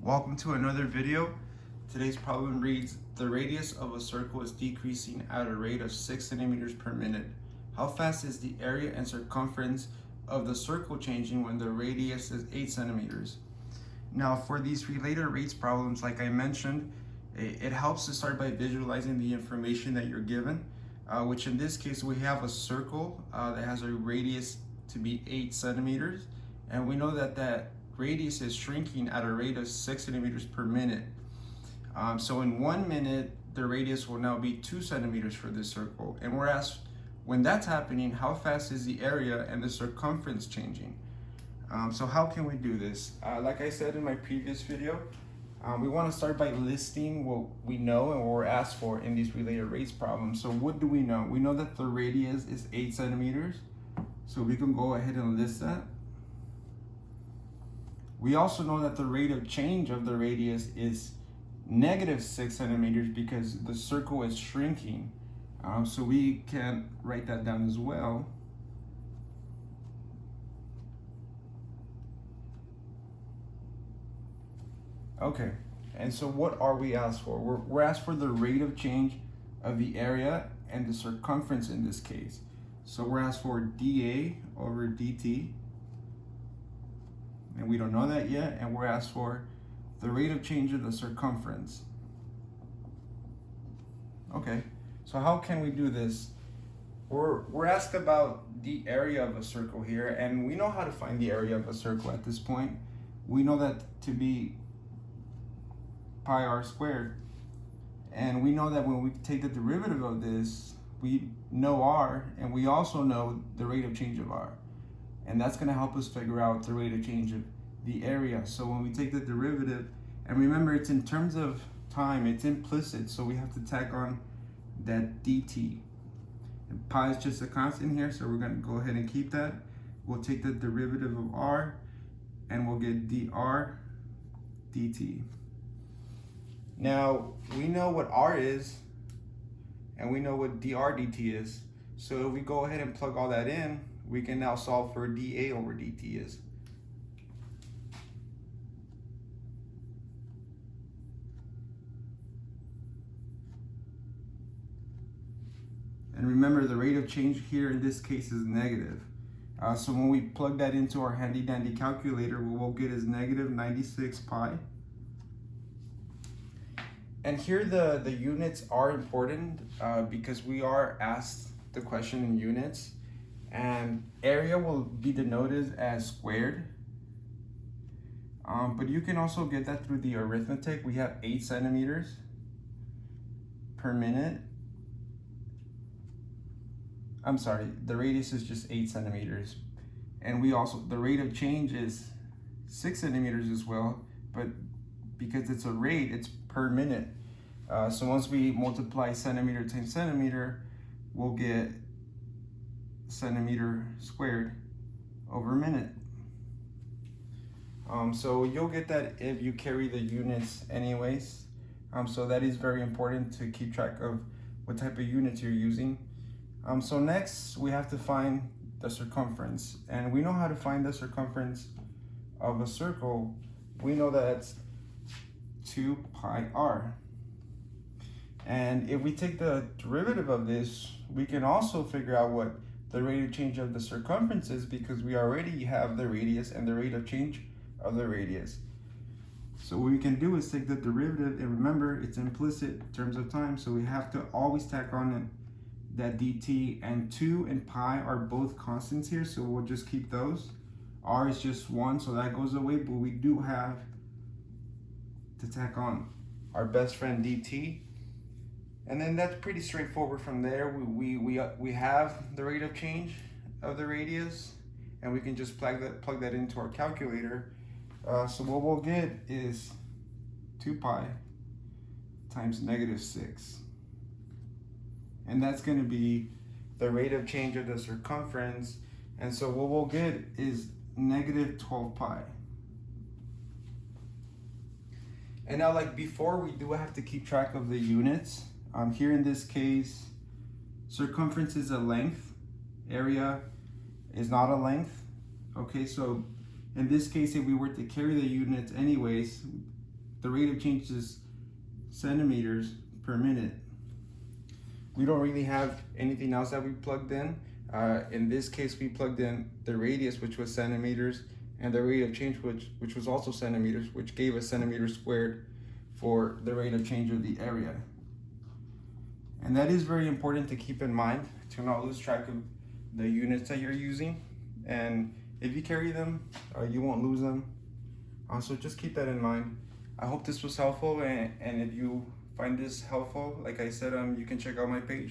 Welcome to another video. Today's problem reads, the radius of a circle is decreasing at a rate of 6 centimeters per minute. How fast is the area and circumference of the circle changing when the radius is 8 centimeters? Now for these related rates problems, like I mentioned, it helps to start by visualizing the information that you're given, which in this case we have a circle that has a radius to be 8 centimeters, and we know that that radius is shrinking at a rate of 6 centimeters per minute. So in 1 minute, the radius will now be 2 centimeters for this circle. And we're asked, when that's happening, how fast is the area and the circumference changing? So how can we do this? Like I said in my previous video, we want to start by listing what we know and what we're asked for in these related rates problems. So what do we know? We know that the radius is 8 centimeters. So we can go ahead and list that. We also know that the rate of change of the radius is negative 6 centimeters because the circle is shrinking. So we can write that down as well. Okay, and so what are we asked for? We're asked for the rate of change of the area and the circumference in this case. So we're asked for dA over dt. And we don't know that yet, and we're asked for the rate of change of the circumference. Okay, so how can we do this? We're asked about the area of a circle here, and we know how to find the area of a circle at this point. We know that to be pi r squared, and we know that when we take the derivative of this, we know r, and we also know the rate of change of r. And that's going to help us figure out the rate of change of the area. So when we take the derivative, and remember it's in terms of time, it's implicit, so we have to tack on that dt. And pi is just a constant here, so we're going to go ahead and keep that. We'll take the derivative of r, and we'll get dr dt. Now, we know what r is, and we know what dr dt is. So if we go ahead and plug all that in, we can now solve for dA over dt is. And remember, the rate of change here in this case is negative. So when we plug that into our handy dandy calculator, what we'll get is negative 96 pi. And here the units are important because we are asked the question in units. And area will be denoted as squared. But you can also get that through the arithmetic. We have 8 centimeters per minute. I'm sorry, the radius is just 8 centimeters. And we also, the rate of change is 6 centimeters as well, but because it's a rate, it's per minute. So once we multiply centimeter times centimeter, we'll get centimeter squared over minute. So you'll get that if you carry the units anyways. So that is very important to keep track of what type of units you're using. So next we have to find the circumference, and we know how to find the circumference of a circle. We know that it's 2 pi r. And if we take the derivative of this, we can also figure out what the rate of change of the circumference is, because we already have the radius and the rate of change of the radius. So what we can do is take the derivative, and remember it's implicit in terms of time, so we have to always tack on that dt, and 2 and pi are both constants here, so we'll just keep those. R is just 1, so that goes away, but we do have to tack on our best friend dt. And then that's pretty straightforward from there. We have the rate of change of the radius, and we can just plug that into our calculator. So what we'll get is 2 pi times negative 6. And that's going to be the rate of change of the circumference. And so what we'll get is negative 12 pi. And now, like before, we do have to keep track of the units. Here in this case, circumference is a length, area is not a length. Okay, so in this case, if we were to carry the units anyways, the rate of change is centimeters per minute. We don't really have anything else that we plugged in. In this case, we plugged in the radius, which was centimeters, and the rate of change, which was also centimeters, which gave us centimeters squared for the rate of change of the area. And that is very important to keep in mind, to not lose track of the units that you're using. And if you carry them, you won't lose them. So just keep that in mind. I hope this was helpful, and if you find this helpful, like I said, you can check out my page.